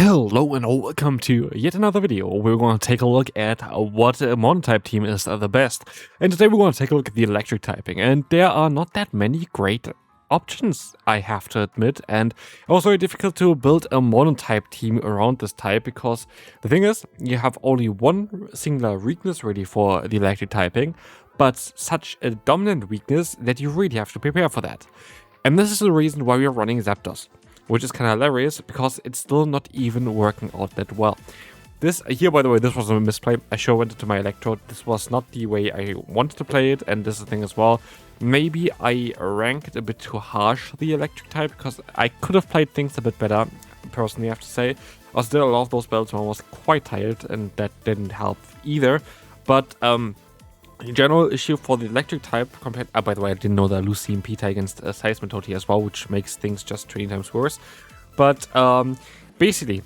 Hello and welcome to yet another video. We're going to take a look at what Monotype team is the best. And today we're going to take a look at the electric typing. And there are not that many great options, I have to admit. And it was very difficult to build a Monotype team around this type because the thing is, you have only one singular weakness really for the electric typing, but such a dominant weakness that you really have to prepare for that. And this is the reason why we are running Zapdos, which is kind of hilarious because it's still not even working out that well. This here, by the way, this was a misplay. I sure went into my electrode. This was not the way I wanted to play it, and this is the thing as well. Maybe I ranked a bit too harsh the electric type because I could have played things a bit better, personally, I have to say. I still a lot of those battles when I was quite tired, and that didn't help either. But the general issue for the electric type compared... by the way, I didn't know that Lucy Peter against Seismitoad here as well, which makes things just 20 times worse. But basically,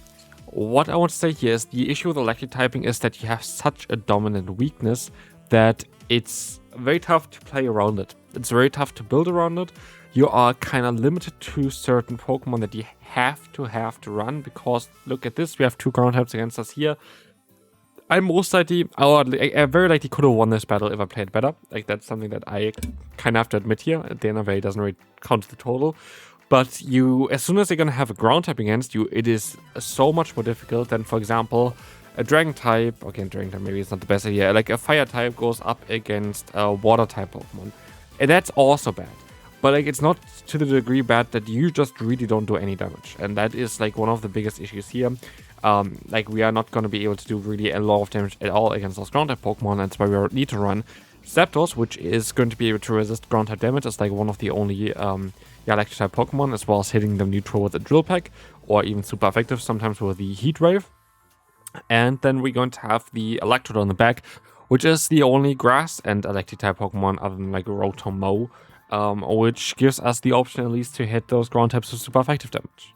what I want to say here is the issue with electric typing is that you have such a dominant weakness that it's very tough to play around it. It's very tough to build around it. You are kind of limited to certain Pokemon that you have to run because, look at this, we have two ground types against us here. I very likely could have won this battle if I played better. Like, that's something that I kind of have to admit here. At the end of the day, it doesn't really count the total. But as soon as you're going to have a ground type against you, it is so much more difficult than, for example, a dragon type. Okay, dragon type maybe it's not the best idea. Like a fire type goes up against a water type Pokemon. And that's also bad. But like, it's not to the degree bad that you just really don't do any damage. And that is like one of the biggest issues here. Like, we are not going to be able to do really a lot of damage at all against those ground type Pokemon. That's why we need to run Zapdos, which is going to be able to resist ground type damage. It's like one of the only electric type Pokemon, as well as hitting them neutral with a drill peck, or even super effective sometimes with the heat wave. And then we're going to have the Electrode on the back, which is the only grass and electric type Pokemon other than like Rotom, which gives us the option at least to hit those ground types with super effective damage.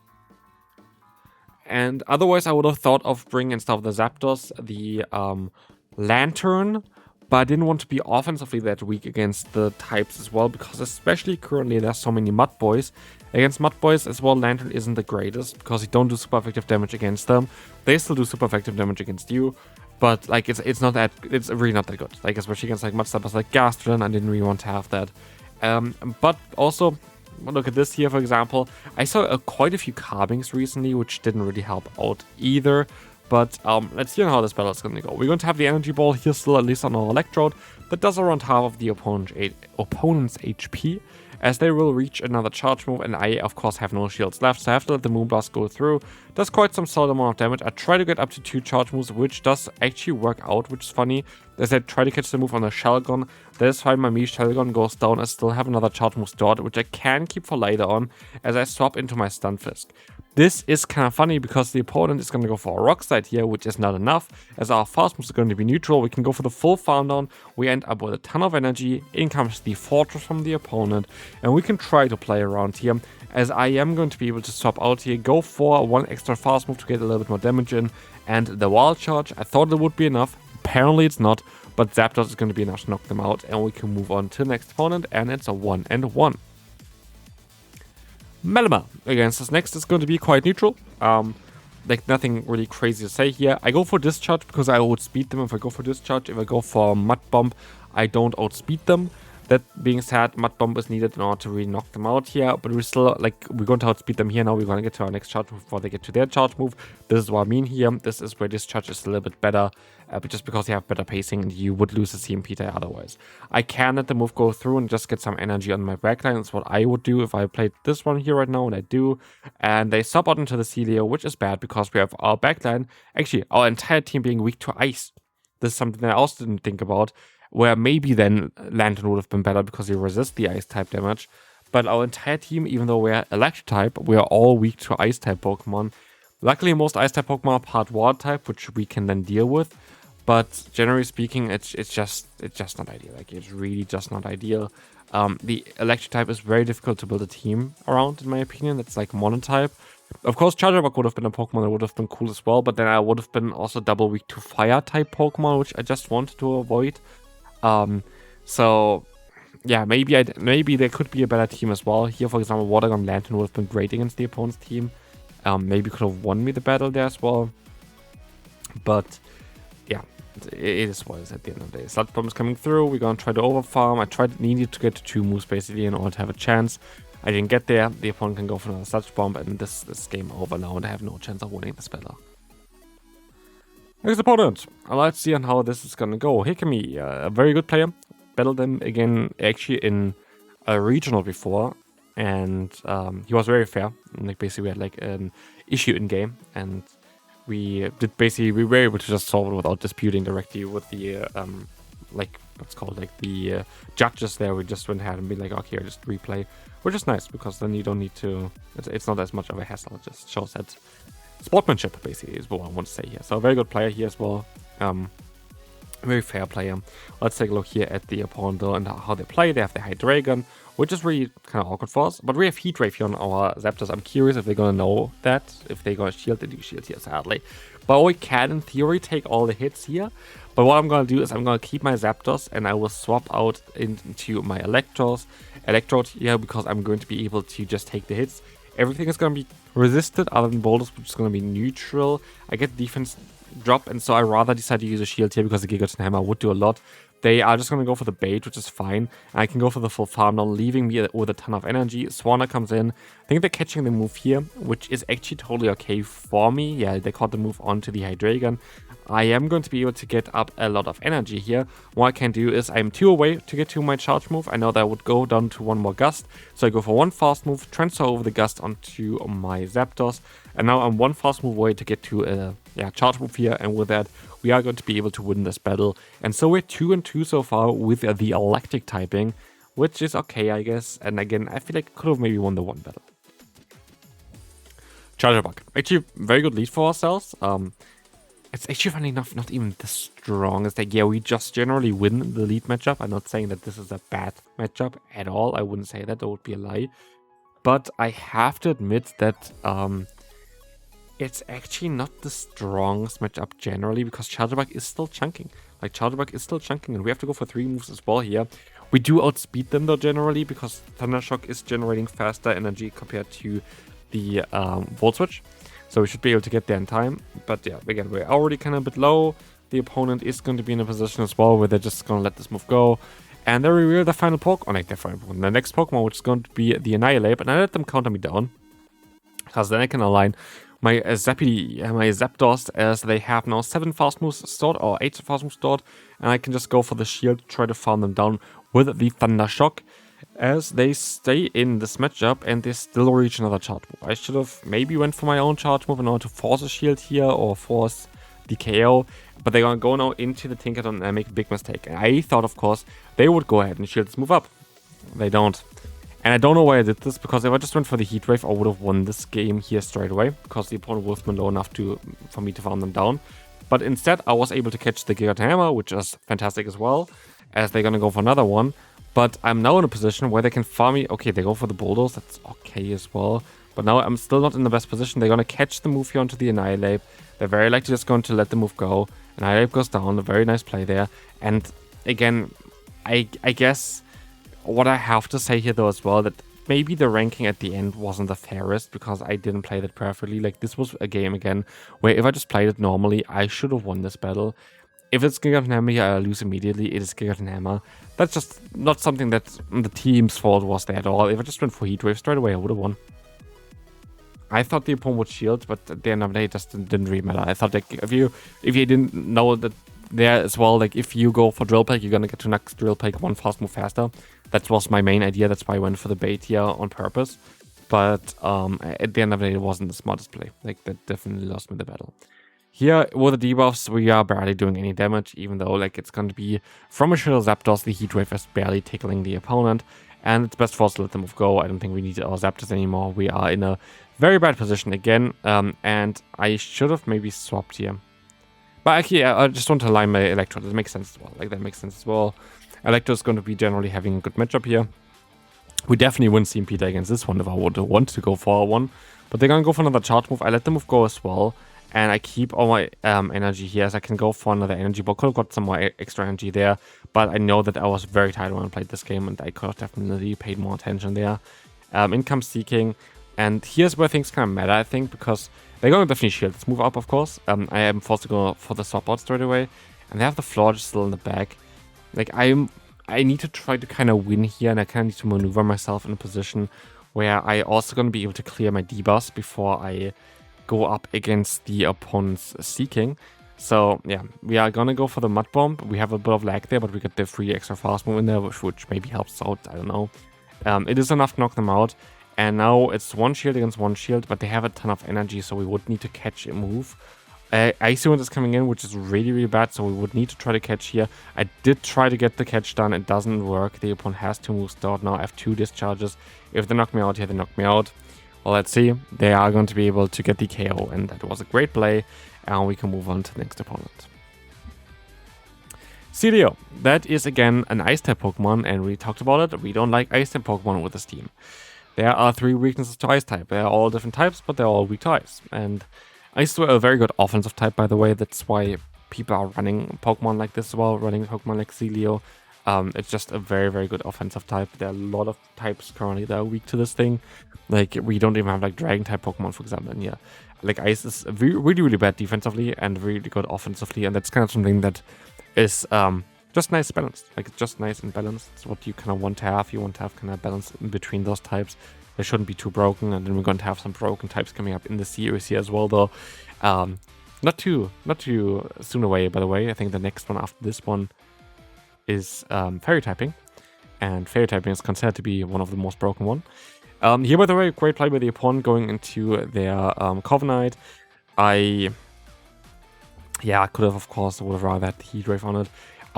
And otherwise, I would have thought of bringing, instead of the Zapdos, the Lantern, but I didn't want to be offensively that weak against the types as well, because especially currently there's so many Mud Boys. Against Mud Boys as well, Lantern isn't the greatest, because you don't do super effective damage against them. They still do super effective damage against you, but like it's really not that good. Like, especially against like Mud Steppers like Gastrodon, I didn't really want to have that. But also, look at this here, for example. I saw quite a few carvings recently, which didn't really help out either. But let's see how this battle is going to go. We're going to have the Energy Ball here still, at least on our Electrode, that does around half of the opponent's HP, as they will reach another charge move, and I, of course, have no shields left, so I have to let the Moonblast go through. Does quite some solid amount of damage. I try to get up to 2 charge moves, which does actually work out, which is funny, as I try to catch the move on the Shelgon. That is why my Mii Shelgon goes down. I still have another charge move stored, which I can keep for later on, as I swap into my Stunfisk. This is kind of funny because the opponent is going to go for a Rock Slide here, which is not enough, as our fast moves are going to be neutral. We can go for the full farm down. We end up with a ton of energy. In comes the Fortress from the opponent, and we can try to play around here, as I am going to be able to swap out here, go for one extra fast move to get a little bit more damage in, and the Wild Charge. I thought it would be enough. Apparently it's not, but Zapdos is going to be enough to knock them out, and we can move on to the next opponent, and it's a 1-1. Melima against us next is going to be quite neutral. Like, nothing really crazy to say here. I go for Discharge because I outspeed them if I go for Discharge. If I go for Mud Bomb, I don't outspeed them. That being said, Mud Bomb is needed in order to really knock them out here, but we're still, like, we're going to outspeed them here now. We're going to get to our next charge move before they get to their charge move. This is what I mean here. This is where Discharge is a little bit better, but just because you have better pacing, and you would lose a CMP tie otherwise. I can let the move go through and just get some energy on my backline. That's what I would do if I played this one here right now, and I do. And they sub out into the Celio, which is bad because we have our backline, actually, our entire team being weak to ice. This is something that I also didn't think about, where maybe then Lantern would have been better because you resist the ice type damage. But our entire team, even though we're electric type, we are all weak to ice type Pokemon. Luckily, most ice type Pokemon are part water type, which we can then deal with. But generally speaking, it's just not ideal. Like, it's really just not ideal. The electric type is very difficult to build a team around, in my opinion. It's like Monotype. Of course, Charjabug would have been a Pokemon that would have been cool as well, but then I would have been also double weak to fire type Pokemon, which I just wanted to avoid. So yeah, maybe there could be a better team as well. Here, for example, Watergun Lantern would have been great against the opponent's team. maybe could have won me the battle there as well. But yeah, it is what it is at the end of the day. Sludge Bomb is coming through. We're going to try to overfarm. I needed to get to 2 moves basically in order to have a chance. I didn't get there. The opponent can go for another Sludge Bomb, and this is game over now, and I have no chance of winning this battle. Next opponent. Let's see on how this is going to go. Hikami, a very good player. Battled him again actually in a regional before, and he was very fair. Like basically we had like an issue in game, and we were able to just solve it without disputing directly with the like what's called like the judges there. We just went ahead and be like, okay, just replay, which is nice because then you don't need to. It's not as much of a hassle. It just shows that sportsmanship basically is what I want to say here. So a very good player here as well. Very fair player. Let's take a look here at the opponent though and how they play. They have the Hydreigon, which is really kind of awkward for us. But we have Heat Wave here on our Zapdos. I'm curious if they're going to know that. If they're going to shield, they do shield here, sadly. But we can, in theory, take all the hits here. But what I'm going to do is I'm going to keep my Zapdos and I will swap out into my Electrode here because I'm going to be able to just take the hits. Everything is going to be resisted other than Boulders, which is going to be neutral. I get defense drop, and so I rather decide to use a shield here because the Gigaton Hammer would do a lot. They are just going to go for the bait, which is fine. And I can go for the full farm now, leaving me with a ton of energy. Swanna comes in. I think they're catching the move here, which is actually totally okay for me. Yeah, they caught the move onto the Hydreigon. I am going to be able to get up a lot of energy here. What I can do is I'm 2 away to get to my charge move. I know that I would go down to 1 more gust. So I go for 1 fast move, transfer over the gust onto my Zapdos. And now I'm 1 fast move away to get to a charge move here. And with that, we are going to be able to win this battle. And so we're 2-2 so far with the electric typing, which is okay, I guess. And again, I feel like I could have maybe won the 1 battle. Charger Bug. Actually, very good lead for ourselves. It's actually funny enough not even the strongest. Like, yeah, we just generally win the lead matchup. I'm not saying that this is a bad matchup at all. I wouldn't say that. That would be a lie. But I have to admit that it's actually not the strongest matchup generally because Charger Bug is still chunking. Like, Charger Bug is still chunking, and we have to go for 3 moves as well here. We do outspeed them though generally because Thunder Shock is generating faster energy compared to the Volt Switch. So we should be able to get there in time. But yeah, again, we're already kind of a bit low. The opponent is going to be in a position as well where they're just going to let this move go. And they reveal the final Pokemon, like the next Pokemon, which is going to be the Annihilate. And I let them counter me down, because then I can align my Zapdos, as they have now 7 fast moves stored, or 8 fast moves stored. And I can just go for the shield to try to farm them down with the Thunder Shock, as they stay in this matchup and they still reach another charge move. I should have maybe went for my own charge move in order to force a shield here or force the KO, but they're gonna go now into the Tinkaton and make a big mistake. And I thought, of course, they would go ahead and shield this move up. They don't. And I don't know why I did this, because if I just went for the Heat Wave, I would have won this game here straight away, because the opponent would have been low enough for me to farm them down. But instead, I was able to catch the Gigaton Hammer, which is fantastic as well, as they're gonna go for another one. But I'm now in a position where they can farm me. Okay, they go for the Bulldoze. That's okay as well. But now I'm still not in the best position. They're going to catch the move here onto the Annihilate. They're very likely just going to let the move go. Annihilate goes down. A very nice play there. And again, I guess what I have to say here though as well, that maybe the ranking at the end wasn't the fairest because I didn't play that perfectly. Like, this was a game again where if I just played it normally, I should have won this battle. If it's Gigaton Hammer here, I lose immediately. It is Gigaton Hammer. That's just not something that the team's fault was there at all. If I just went for Heat Wave straight away, I would have won. I thought the opponent would shield, but at the end of the day, it just didn't really matter. I thought, like, if you didn't know that there as well, like, if you go for Drill Peck, you're gonna get to next Drill Peck 1 fast move faster. That was my main idea. That's why I went for the bait here on purpose. But at the end of the day, it wasn't the smartest play. Like, that definitely lost me the battle. Here, with the debuffs, we are barely doing any damage, even though, like, it's going to be from a Shadow Zapdos, the Heat Wave is barely tickling the opponent, and it's best for us to let the move go. I don't think we need our Zapdos anymore. We are in a very bad position again, and I should have maybe swapped here. But actually, I just want to align my Electro. That makes sense as well. Like, that makes sense as well. Electro is going to be generally having a good matchup here. We definitely win CMP against this one if I would want to go for one, but they're going to go for another charge move. I let the move go as well. And I keep all my energy here, so I can go for another energy ball. Could have got some more extra energy there, but I know that I was very tired when I played this game, and I could have definitely paid more attention there. Income Seeking. And here's where things kind of matter, I think, because they're going to definitely shield. Let's move up, of course. I am forced to go for the swap out straight away. And they have the floor just still in the back. Like, I need to try to kind of win here, and I kind of need to maneuver myself in a position where I also going to be able to clear my debuffs before I go up against the opponent's Seeking. So, yeah, we are going to go for the Mud Bomb. We have a bit of lag there, but we get the free extra fast move in there, which maybe helps out, I don't know. It is enough to knock them out. And now it's one shield against one shield, but they have a ton of energy, so we would need to catch a move. Icy Wind is coming in, which is really, really bad, so we would need to try to catch here. I did try to get the catch done. It doesn't work. The opponent has 2 moves stored. Now I have 2 discharges. If they knock me out here, they knock me out. Well, let's see. They are going to be able to get the KO, and that was a great play. And we can move on to the next opponent. CDO. That is, again, an Ice-type Pokemon, and we talked about it. We don't like Ice-type Pokemon with this team. There are 3 weaknesses to Ice-type. They're all different types, but they're all weak to Ice. And Ice is a very good offensive type, by the way. That's why people are running Pokemon like this as well, running Pokemon like Celio. It's just a very, very good offensive type. There are a lot of types currently that are weak to this thing. Like, we don't even have, like, Dragon-type Pokemon, for example, in here. Like, Ice is really, really bad defensively and really good offensively, and that's kind of something that is just nice balanced. Like, it's just nice and balanced. It's what you kind of want to have. You want to have kind of balance in between those types. They shouldn't be too broken, and then we're going to have some broken types coming up in the series here as well, though. Not too soon away, by the way. I think the next one after this one is Fairy typing, and Fairy typing is considered to be one of the most broken one. Here, by the way, great play by the opponent going into their Covenite. I could have, of course, would have rather had the Heat Wave on it.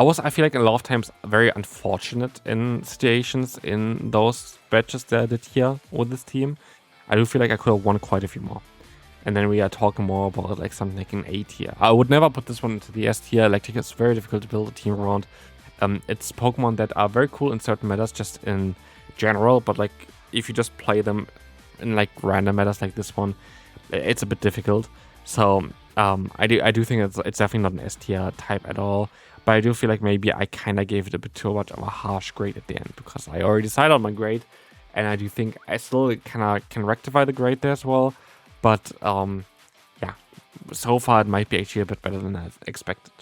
I feel like a lot of times very unfortunate in situations in those batches that I did here with this team. I do feel like I could have won quite a few more. And then we are talking more about like something like an A tier. I would never put this one into the S tier. Electric is very difficult to build a team around. It's Pokemon that are very cool in certain metas, just in general, but like if you just play them in like random metas like this one, it's a bit difficult. So I do think it's definitely not an S tier type at all. But I do feel like maybe I kind of gave it a bit too much of a harsh grade at the end, because I already decided on my grade, and I do think I still kind of can rectify the grade there as well. But yeah, so far it might be actually a bit better than I expected.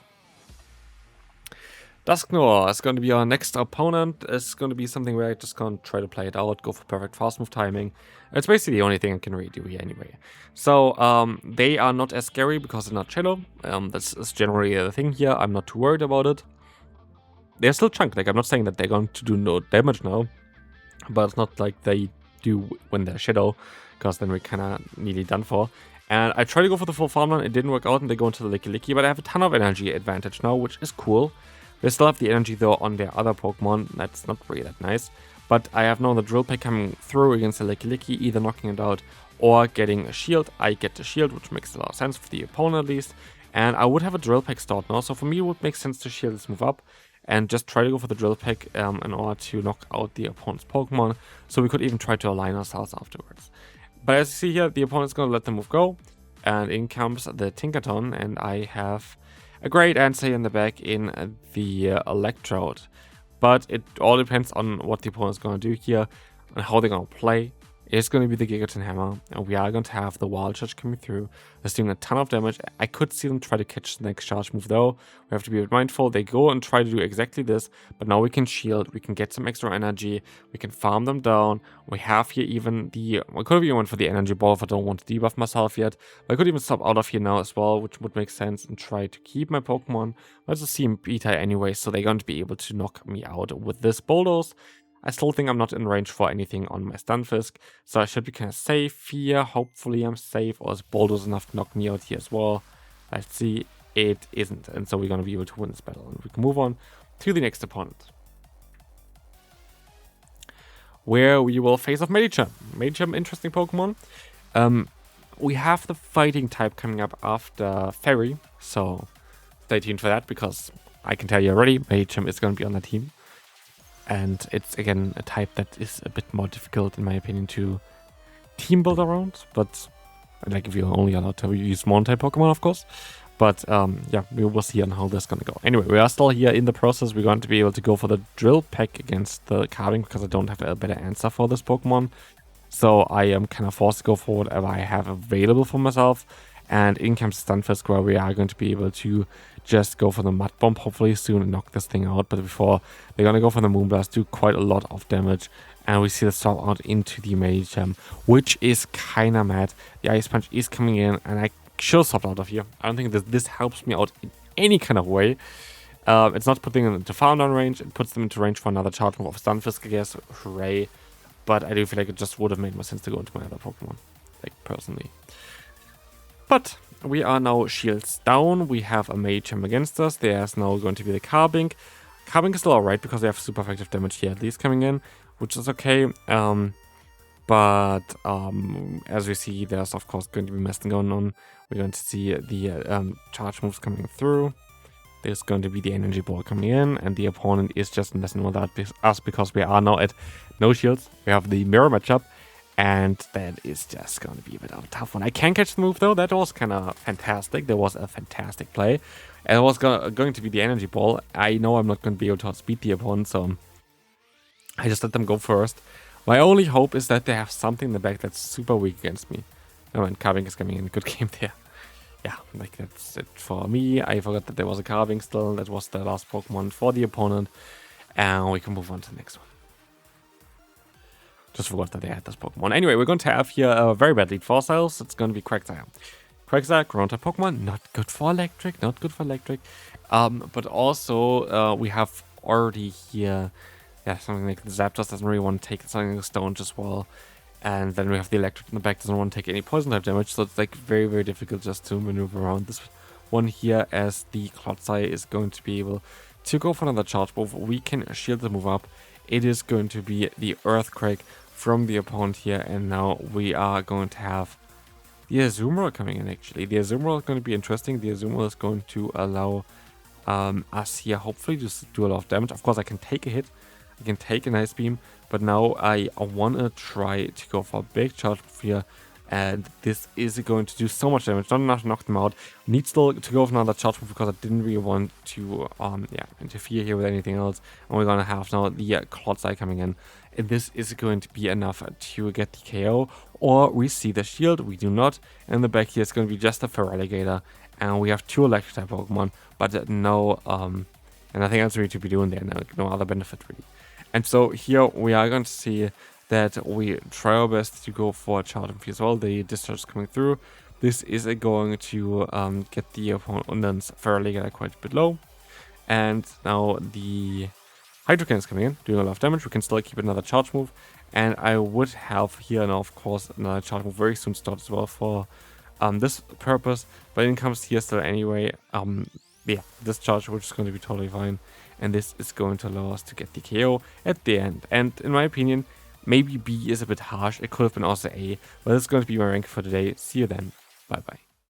Dusknoir is going to be our next opponent. It's going to be something where I just going to try to play it out, go for perfect fast move timing. It's basically the only thing I can really do here anyway. So they are not as scary because they're not Shadow. That's generally the thing here. I'm not too worried about it. They're still chunk. Like, I'm not saying that they're going to do no damage now, but it's not like they do when they're Shadow, because then we're kind of nearly done for. And I tried to go for the full farmland. It didn't work out, and they go into the Licky, but I have a ton of energy advantage now, which is cool. They still have the energy though on their other Pokemon. That's not really that nice. But I have now the Drill Peck coming through against the Licky, either knocking it out or getting a shield. I get the shield, which makes a lot of sense for the opponent at least. And I would have a Drill Peck stored now, so for me it would make sense to shield this move up and just try to go for the Drill Peck in order to knock out the opponent's Pokemon. So we could even try to align ourselves afterwards. But as you see here, the opponent's going to let the move go. And in comes the Tinkaton, and I have a great answer in the back in the Electrode. But it all depends on what the opponent's going to do here and how they're going to play. It's going to be the Gigaton Hammer, and we are going to have the Wild Charge coming through. That's doing a ton of damage. I could see them try to catch the next charge move though. We have to be mindful. They go and try to do exactly this, but now we can shield, we can get some extra energy, we can farm them down. We have here even the, I could have even went for the energy ball if I don't want to debuff myself yet. But I could even stop out of here now as well, which would make sense, and try to keep my Pokemon. Let's just see beta anyway, so they're going to be able to knock me out with this Bulldoze. I still think I'm not in range for anything on my Stunfisk, so I should be kind of safe here. Hopefully I'm safe, or is Bulldoze enough to knock me out here as well? Let's see, it isn't, and so we're going to be able to win this battle. And we can move on to the next opponent, where we will face off Medicham. Medicham, interesting Pokemon. We have the Fighting type coming up after Fairy, so stay tuned for that, because I can tell you already, Medicham is going to be on the team. And it's, again, a type that is a bit more difficult, in my opinion, to team build around. But, like, if you're only allowed to use Monotype Pokemon, of course. But, yeah, we will see on how this is going to go. Anyway, we are still here in the process. We're going to be able to go for the Drill Peck against the Carving, because I don't have a better answer for this Pokemon. So I am kind of forced to go for whatever I have available for myself. And in comes Stunfisk, where we are going to be able to just go for the Mud Bomb hopefully soon and knock this thing out. But before, they're going to go for the Moonblast, do quite a lot of damage. And we see the swap out into the Medicham, which is kind of mad. The Ice Punch is coming in, and I should have swapped out of here. I don't think this helps me out in any kind of way. It's not putting them into farm down range. It puts them into range for another charge move of Stunfisk, I guess. Hooray. But I do feel like it just would have made more sense to go into my other Pokemon, like, personally. But we are now shields down. We have a Medicham against us. There's now going to be the Carbink. Carbink is still alright because we have super effective damage here at least coming in, which is okay. But as we see, there's of course going to be messing going on. We're going to see the charge moves coming through. There's going to be the energy ball coming in, and the opponent is just messing with us because we are now at no shields. We have the mirror matchup, and that is just going to be a bit of a tough one. I can catch the move though. That was kind of fantastic. That was a fantastic play. And it was going to be the energy ball. I know I'm not going to be able to outspeed the opponent, so I just let them go first. My only hope is that they have something in the back that's super weak against me. Oh, and Carbink is coming in. Good game there. Yeah, like that's it for me. I forgot that there was a Carbink still. That was the last Pokemon for the opponent. And we can move on to the next one. Just forgot that they had this Pokemon. Anyway, we're going to have here a very bad lead for ourselves. It's going to be Quagsire. Quagsire, Ground-type Pokemon. Not good for electric. Not good for electric. But also, we have already here... Yeah, something like the Zapdos doesn't really want to take something like Stone just well. And then we have the Electric in the back, doesn't want to take any poison type damage. So it's like very, very difficult just to maneuver around this one here, as the Clodsire is going to be able to go for another charge move. We can shield the move up. It is going to be the Earthquake from the opponent here. And now we are going to have the Azumarill coming in actually. The Azumarill is going to be interesting. The Azumarill is going to allow us here hopefully to do a lot of damage. Of course I can take a hit. I can take an Ice Beam, but now I want to try to go for a big charge move here, and this is going to do so much damage. Not enough to knock them out. Need still to go for another charge move because I didn't really want to interfere here with anything else. And we're gonna have now the Clodsire coming in, and this is going to be enough to get the KO. Or we see the shield. We do not. And the back here is going to be just a Feraligatr, and we have two electric type Pokemon, but no and nothing else really to be doing there. No other benefit really. And so here we are going to see that we try our best to go for a charge move as well. The discharge is coming through. This is going to get the opponent's Feraligatr quite a bit low. And now the Hydro Cannon is coming in, doing a lot of damage. We can still keep another charge move. And I would have here now, of course, another charge move very soon start as well for this purpose. But in comes here still anyway. Yeah, this charge, which is going to be totally fine. And this is going to allow us to get the KO at the end. And in my opinion, maybe B is a bit harsh. It could have been also A. But this is going to be my rank for today. See you then. Bye bye.